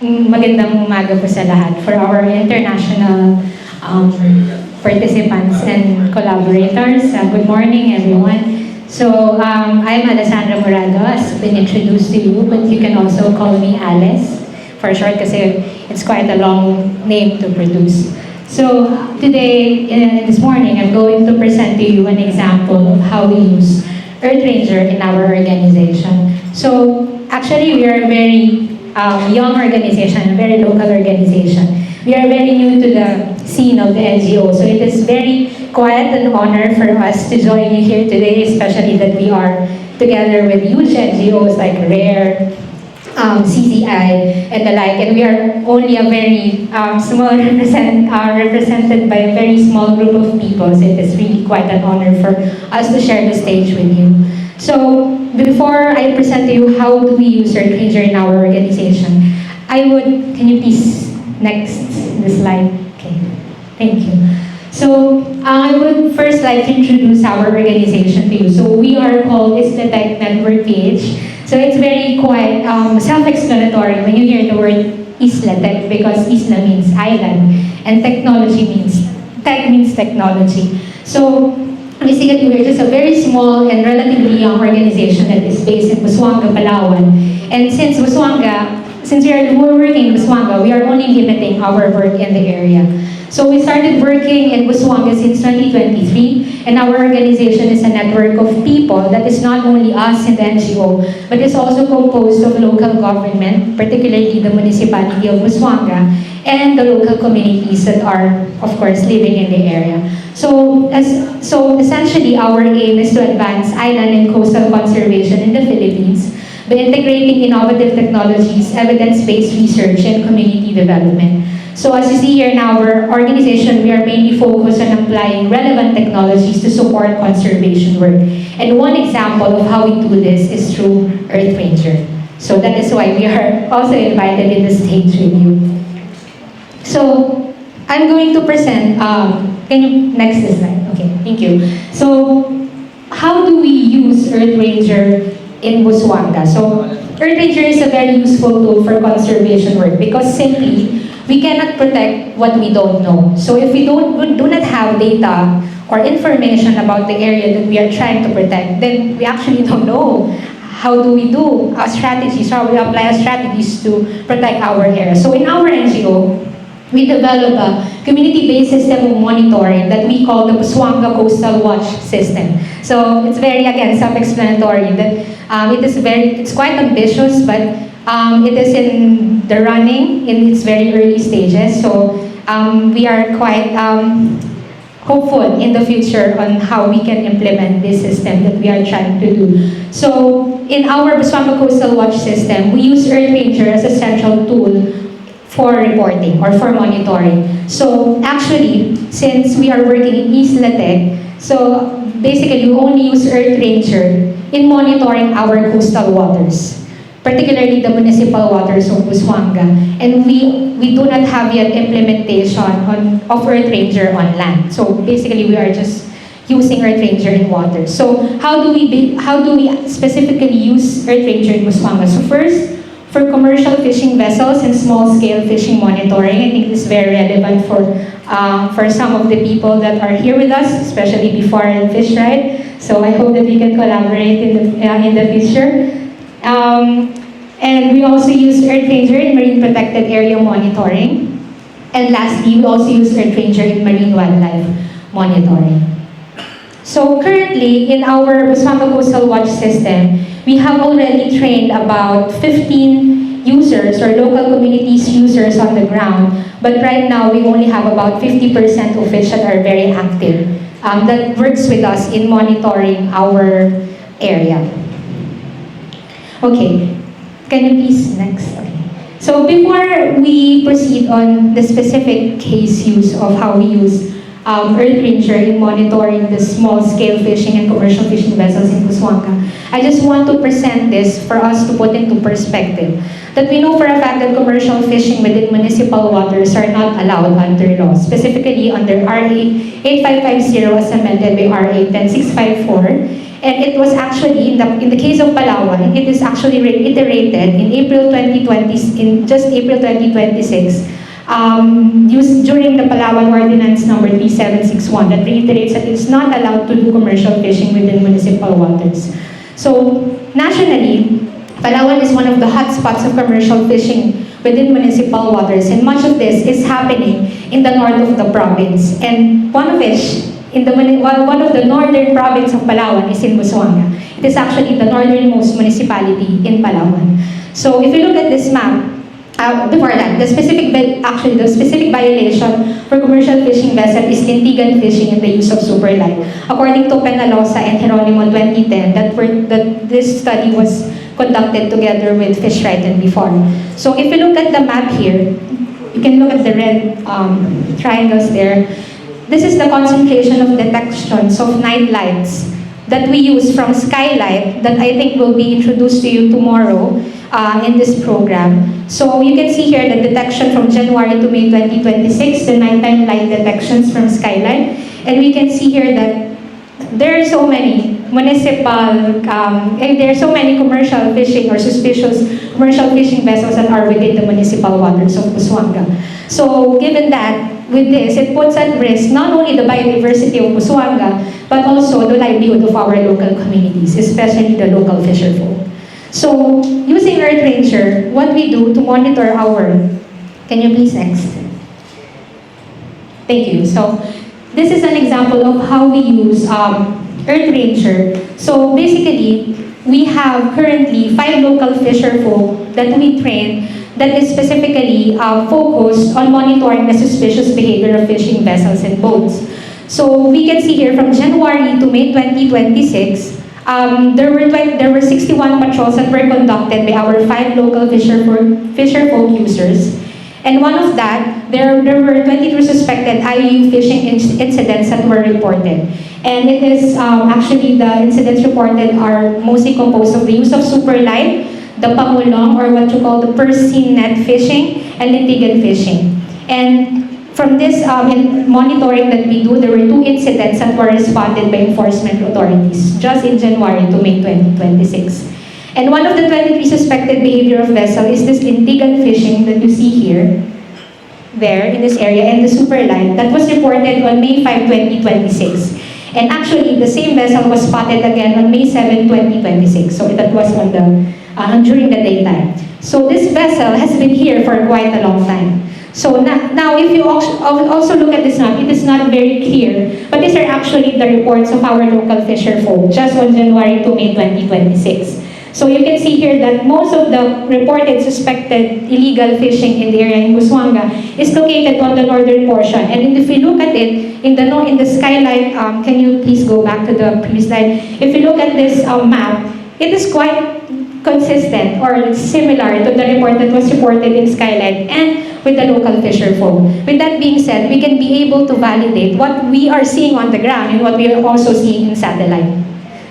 Magandang umaga po sa lahat. For our international participants and collaborators, good morning everyone. So, I'm Alessandra Morado, as been introduced to you, but you can also call me Alice for short kasi it's quite a long name to produce. So, today, this morning, I'm going to present to you an example of how we use Earth Ranger in our organization. So, actually, we are a very young organization, a very local organization. We are very new to the scene of the NGO, so it is very quite an honor for us to join you here today, especially that we are together with huge NGOs like RARE, CCI, and the like, and we are only a very small represented by a very small group of people, so it is really quite an honor for us to share the stage with you. So, before I present to you how do we use Earth Ranger in our organization, can you please, next the slide, okay, thank you. So, I would first like to introduce our organization to you. So, we are called ISLATEC Network PH. So, it's very quite self-explanatory when you hear the word ISLATEC because Isla means island and tech means technology. So, basically, we're just a very small and relatively young organization that is based in Busuanga, Palawan. And since we are working in Busuanga, we are only limiting our work in the area. So we started working in Busuanga since 2023, and our organization is a network of people that is not only us in the NGO, but is also composed of local government, particularly the municipality of Busuanga, and the local communities that are, of course, living in the area. So essentially, our aim is to advance island and coastal conservation in the Philippines by integrating innovative technologies, evidence-based research, and community development. So as you see here in our organization, we are mainly focused on applying relevant technologies to support conservation work. And one example of how we do this is through Earth Ranger. So that is why we are also invited in the stage with you. So I'm going to present, can you, next slide, okay, thank you. So how do we use Earth Ranger in Busuanga? So Earth Ranger is a very useful tool for conservation work because simply, we cannot protect what we don't know. So if we do not have data or information about the area that we are trying to protect, then we actually don't know how do we do our strategies, how we apply our strategies to protect our area. So in our NGO, we develop a community-based system of monitoring that we call the Busuanga Coastal Watch System. So it's very, again, self-explanatory. That it's quite ambitious, but it is in the running in its very early stages. So we are quite hopeful in the future on how we can implement this system that we are trying to do. So in our Busuanga Coastal Watch System, we use Earth Ranger as a central tool for reporting or for monitoring. So actually, since we are working in ISLATEC, so basically we only use Earth Ranger in monitoring our coastal waters, particularly the municipal waters of Busuanga. And we do not have yet implementation of Earth Ranger on land. So basically we are just using Earth Ranger in water. So how do we specifically use Earth Ranger in Busuanga? So first, for commercial fishing vessels and small-scale fishing monitoring, I think this is very relevant for some of the people that are here with us, especially before in Fish Ride. So I hope that we can collaborate in the future. And we also use Earth Ranger in marine protected area monitoring. And lastly, we also use Earth Ranger in marine wildlife monitoring. So currently, in our Busuanga Coastal Watch System, we have already trained about 15 users or local communities users on the ground. But right now, we only have about 50% of which that are very active. That works with us in monitoring our area. Okay, can you please, next? Okay. So before we proceed on the specific case use of how we use Earth Ranger in monitoring the small-scale fishing and commercial fishing vessels in Busuanga, I just want to present this for us to put into perspective. That we know for a fact that commercial fishing within municipal waters are not allowed under law, specifically under RA 8550 as amended by RA 10654, And it was actually, in the case of Palawan, it is actually reiterated in April 2020, in just April 2026, used during the Palawan Ordinance number 3761 that reiterates that it's not allowed to do commercial fishing within municipal waters. So, nationally, Palawan is one of the hotspots of commercial fishing within municipal waters, and much of this is happening in the north of the province. And one of the northern province of Palawan is in Busuanga. It is actually the northernmost municipality in Palawan. So if you look at this map, before that, the specific violation for commercial fishing vessel is lintigan fishing and the use of superlight. According to Penalosa and Geronimo 2010, that this study was conducted together with Fishright and before. So if you look at the map here, you can look at the red triangles there. This is the concentration of detections of night lights that we use from Skylight that I think will be introduced to you tomorrow in this program. So you can see here the detection from January to May 2026, the nighttime light detections from Skylight. And we can see here that there are so many there are so many commercial fishing or suspicious commercial fishing vessels that are within the municipal waters of Busuanga. So given that, with this, it puts at risk not only the biodiversity of Busuanga, but also the livelihood of our local communities, especially the local fisherfolk. So, using Earth Ranger, what we do to monitor can you please next? Thank you. So, this is an example of how we use Earth Ranger. So, basically, we have currently 5 local fisherfolk that we train that is specifically focused on monitoring the suspicious behavior of fishing vessels and boats. So, we can see here from January to May 2026, there were 61 patrols that were conducted by our 5 local fisherfolk users. And one of that, there were 22 suspected IUU fishing incidents that were reported. And it is actually the incidents reported are mostly composed of the use of superlight, the pamulong or what you call the purse-seine net fishing, and lintigan fishing. And from this monitoring that we do, there were 2 incidents that were responded by enforcement authorities just in January to May 2026. And one of the 23 suspected behavior of vessel is this lintigan fishing that you see here, there in this area, and the superlight that was reported on May 5, 2026. And actually, the same vessel was spotted again on May 7, 2026. So that was on during the daytime. So this vessel has been here for quite a long time. So now if you also look at this map, it is not very clear, but these are actually the reports of our local fisherfolk just on January to May 2026. So you can see here that most of the reported suspected illegal fishing in the area in Busuanga is located on the northern portion. And if you look at it, in the skyline, can you please go back to the previous slide? If you look at this map, it is quite consistent or similar to the report that was reported in Skylight and with the local fisherfolk. With that being said, we can be able to validate what we are seeing on the ground and what we are also seeing in satellite.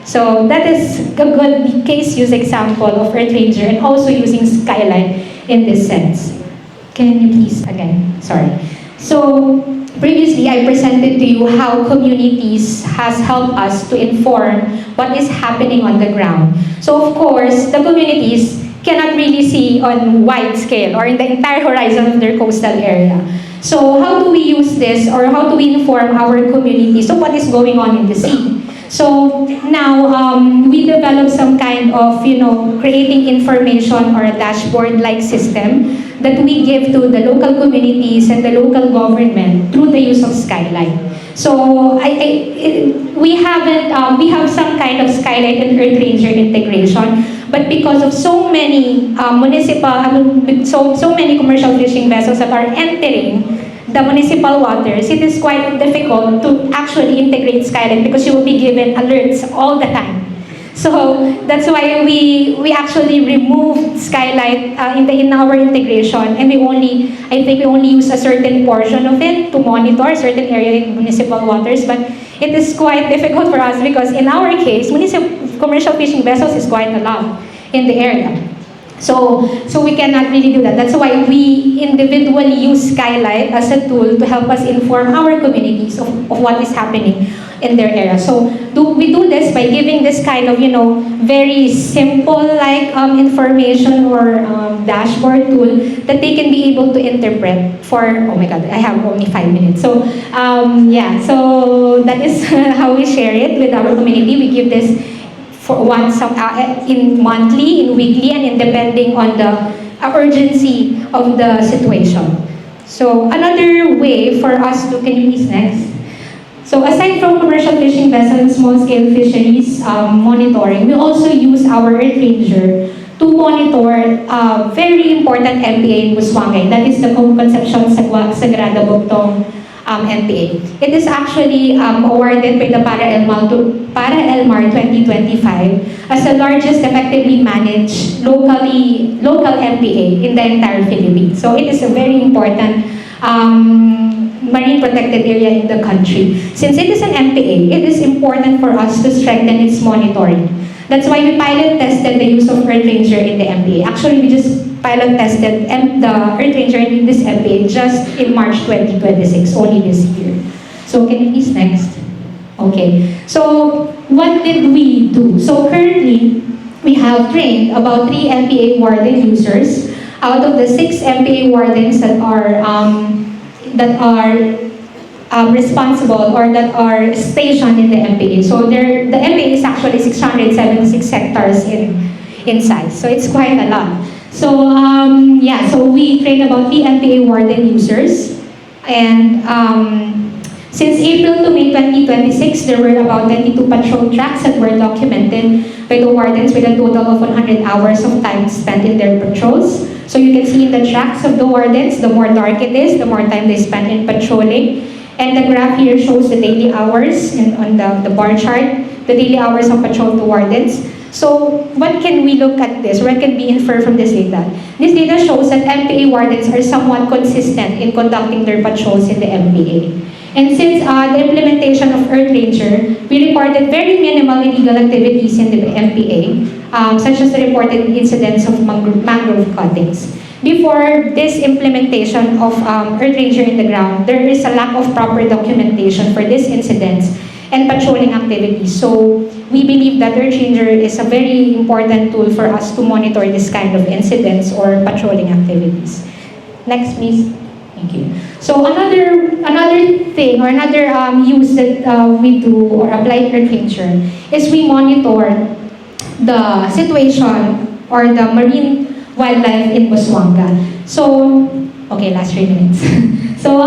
So that is a good case use example of Earth Ranger and also using Skylight in this sense. Can you please, again, sorry. So previously I presented to you how communities has helped us to inform what is happening on the ground. So of course, the communities cannot really see on wide scale or in the entire horizon of their coastal area. So how do we use this or how do we inform our communities of what is going on in the sea? So now we developed some kind of, creating information or a dashboard-like system that we give to the local communities and the local government through the use of Skylight. So we have some kind of Skylight and Earth Ranger integration, but because of so many so many commercial fishing vessels that are entering the municipal waters, it is quite difficult to actually integrate Skylight because you will be given alerts all the time. So that's why we actually removed Skylight in our integration, and I think we only use a certain portion of it to monitor a certain area in municipal waters. But it is quite difficult for us because in our case, commercial fishing vessels is quite a lot in the area. So we cannot really do that. That's why we individually use Skylight as a tool to help us inform our communities of what is happening in their area. So we do this by giving this kind of, very simple information or dashboard tool that they can be able to interpret for, oh my God, I have only 5 minutes. So yeah, so that is how we share it with our community. We give this for once in monthly, in weekly, and in depending on the urgency of the situation. So another way for us to, can you please next? So aside from commercial fishing vessels, small-scale fisheries monitoring, we also use our Earth Ranger to monitor very important MPA in Busuanga. That is the Concepcion Sagrada Bugtong MPA. It is actually awarded by the Para-Elmar 2025 as the largest effectively managed local MPA in the entire Philippines. So it is a very important marine protected area in the country. Since it is an MPA, it is important for us to strengthen its monitoring. That's why we pilot tested the use of Earth Ranger in the MPA. Actually, we just pilot tested the Earth Ranger in this MPA just in March 2026, only this year. So can you please next? Okay. So what did we do? So currently, we have trained about 3 MPA warden users out of the 6 MPA wardens that are responsible or that are stationed in the MPA. So the MPA is actually 676 hectares in size. So it's quite a lot. So yeah, so we trained about 3 MPA warden users. And since April to May 2026, there were about 22 patrol tracks that were documented by the wardens with a total of 100 hours of time spent in their patrols. So you can see in the tracks of the wardens, the more dark it is, the more time they spend in patrolling. And the graph here shows the daily hours on the bar chart, the daily hours of patrol to wardens. So what can we look at this? What can be inferred from this data? This data shows that MPA wardens are somewhat consistent in conducting their patrols in the MPA. And since the implementation of Earth Ranger, we reported very minimal illegal activities in the MPA, such as the reported incidents of mangrove cuttings. Before this implementation of Earth Ranger in the ground, there is a lack of proper documentation for these incidents and patrolling activities. So we believe that Earth Ranger is a very important tool for us to monitor this kind of incidents or patrolling activities. Next, please. Thank you. So another thing or another use that we do or apply Earth Ranger is we monitor the situation or the marine wildlife in Busuanga. So, okay, last 3 minutes. So,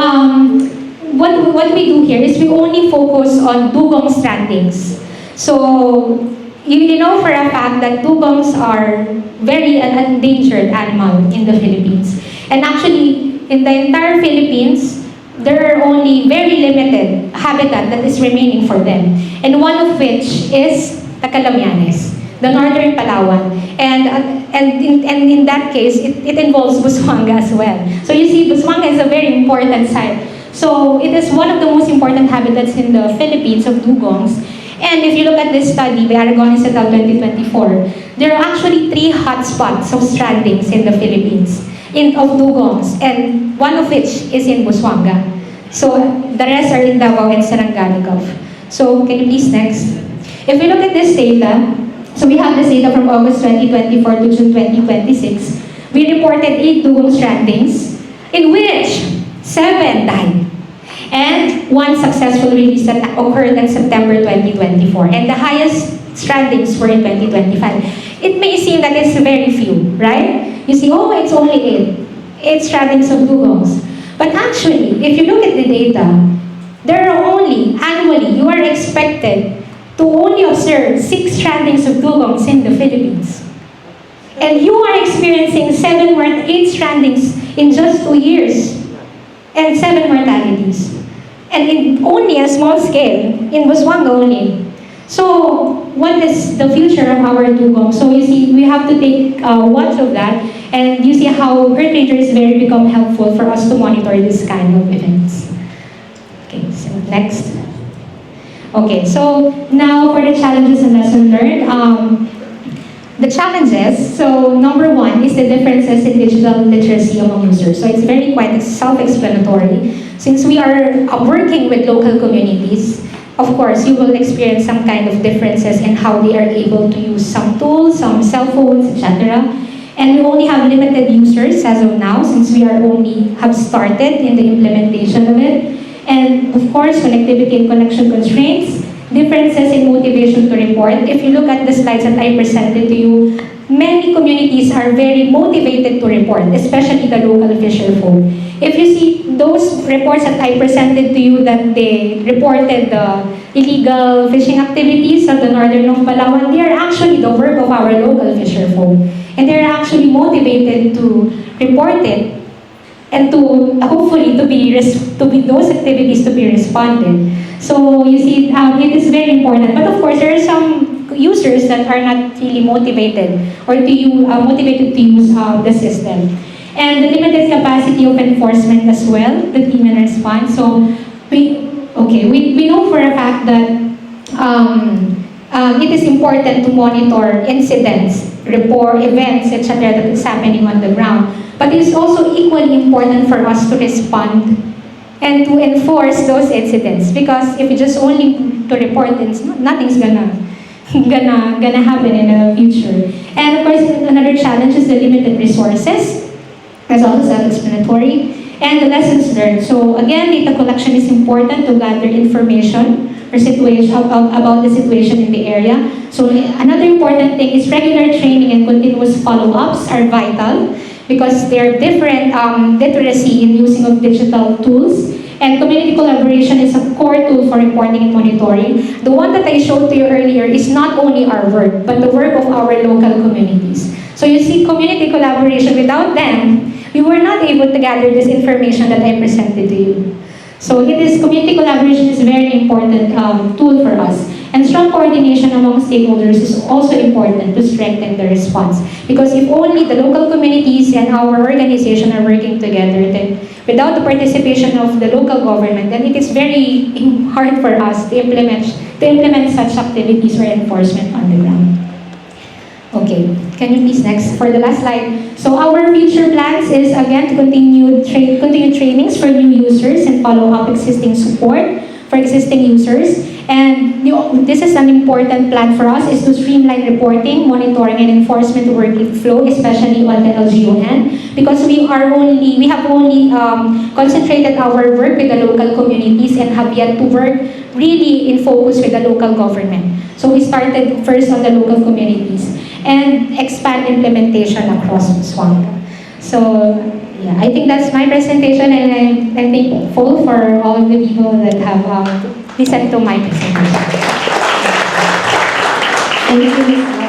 what we do here is we only focus on dugong strandings. So, you know for a fact that dugongs are very an endangered animal in the Philippines. And actually, in the entire Philippines, there are only very limited habitat that is remaining for them. And one of which is the Calamianes, the northern Palawan. And in that case, it involves Busuanga as well. So you see, Busuanga is a very important site. So it is one of the most important habitats in the Philippines of dugongs. And if you look at this study by Aragon et al. 2024, there are actually 3 hotspots of strandings in the Philippines of dugongs, and one of which is in Busuanga. So the rest are in Davao and Sarangani Gulf. So can you please next? If we look at this data, so we have this data from August 2024 to June 2026. We reported 8 dugong strandings, in which 7 died. And 1 successful release that occurred in September 2024. And the highest strandings were in 2025. It may seem that it's very few, right? You see, oh, it's only 8 strandings of dugongs. But actually, if you look at the data, there are only, annually, you are expected to only observe 6 strandings of dugongs in the Philippines. And you are experiencing 7 or 8 strandings in just 2 years. And 7 mortalities. And in only a small scale, in Busuanga only. So, what is the future of our dugong? So you see, we have to take watch of that, and you see how Earth Ranger is very become helpful for us to monitor this kind of events. Okay, so next. Okay, so now for the challenges and lessons learned. The challenges, so number 1 is the differences in digital literacy among users. So it's very quite self-explanatory. Since we are working with local communities, of course, you will experience some kind of differences in how they are able to use some tools, some cell phones, etc. And we only have limited users as of now, since we are only have started in the implementation of it. And of course, connectivity and connection constraints, differences in motivation to report. If you look at the slides that I presented to you, many communities are very motivated to report, especially the local fisher folk. If you see those reports that I presented to you that they reported the illegal fishing activities of the northern of Palawan, they are actually the work of our local fisher folk. And they're actually motivated to report it and to hopefully to be those activities to be responded. So you see, it is very important. But of course, there are some users that are not really motivated or motivated to use the system. And the limited capacity of enforcement as well, the team and response. So we know for a fact that it is important to monitor incidents, report events, etc. that is happening on the ground. But it is also equally important for us to respond and to enforce those incidents, because if you just only to report it, nothing's gonna happen in the future. And of course, another challenge is the limited resources. That's also self-explanatory. And the lessons learned. So again, data collection is important to gather information or situation about the situation in the area. So another important thing is regular training and continuous follow-ups are vital, because there are different literacy in using of digital tools, and community collaboration is a core tool for reporting and monitoring. The one that I showed to you earlier is not only our work, but the work of our local communities. So you see, community collaboration, without them, we were not able to gather this information that I presented to you. So community collaboration is a very important tool for us. And strong coordination among stakeholders is also important to strengthen the response. Because if only the local communities and our organization are working together, then without the participation of the local government, then it is very hard for us to implement such activities or enforcement on the ground. Okay, can you please next for the last slide? So our future plans is again to continue trainings for new users and follow up existing support for existing users. And this is an important plan for us, is to streamline reporting, monitoring, and enforcement workflow, especially on the LGUN, because we have only concentrated our work with the local communities and have yet to work really in focus with the local government. So we started first on the local communities and expand implementation across Swamp. So yeah, I think that's my presentation, and I'm thankful for all of the people that have listened to my presentation. Thank you, Ms.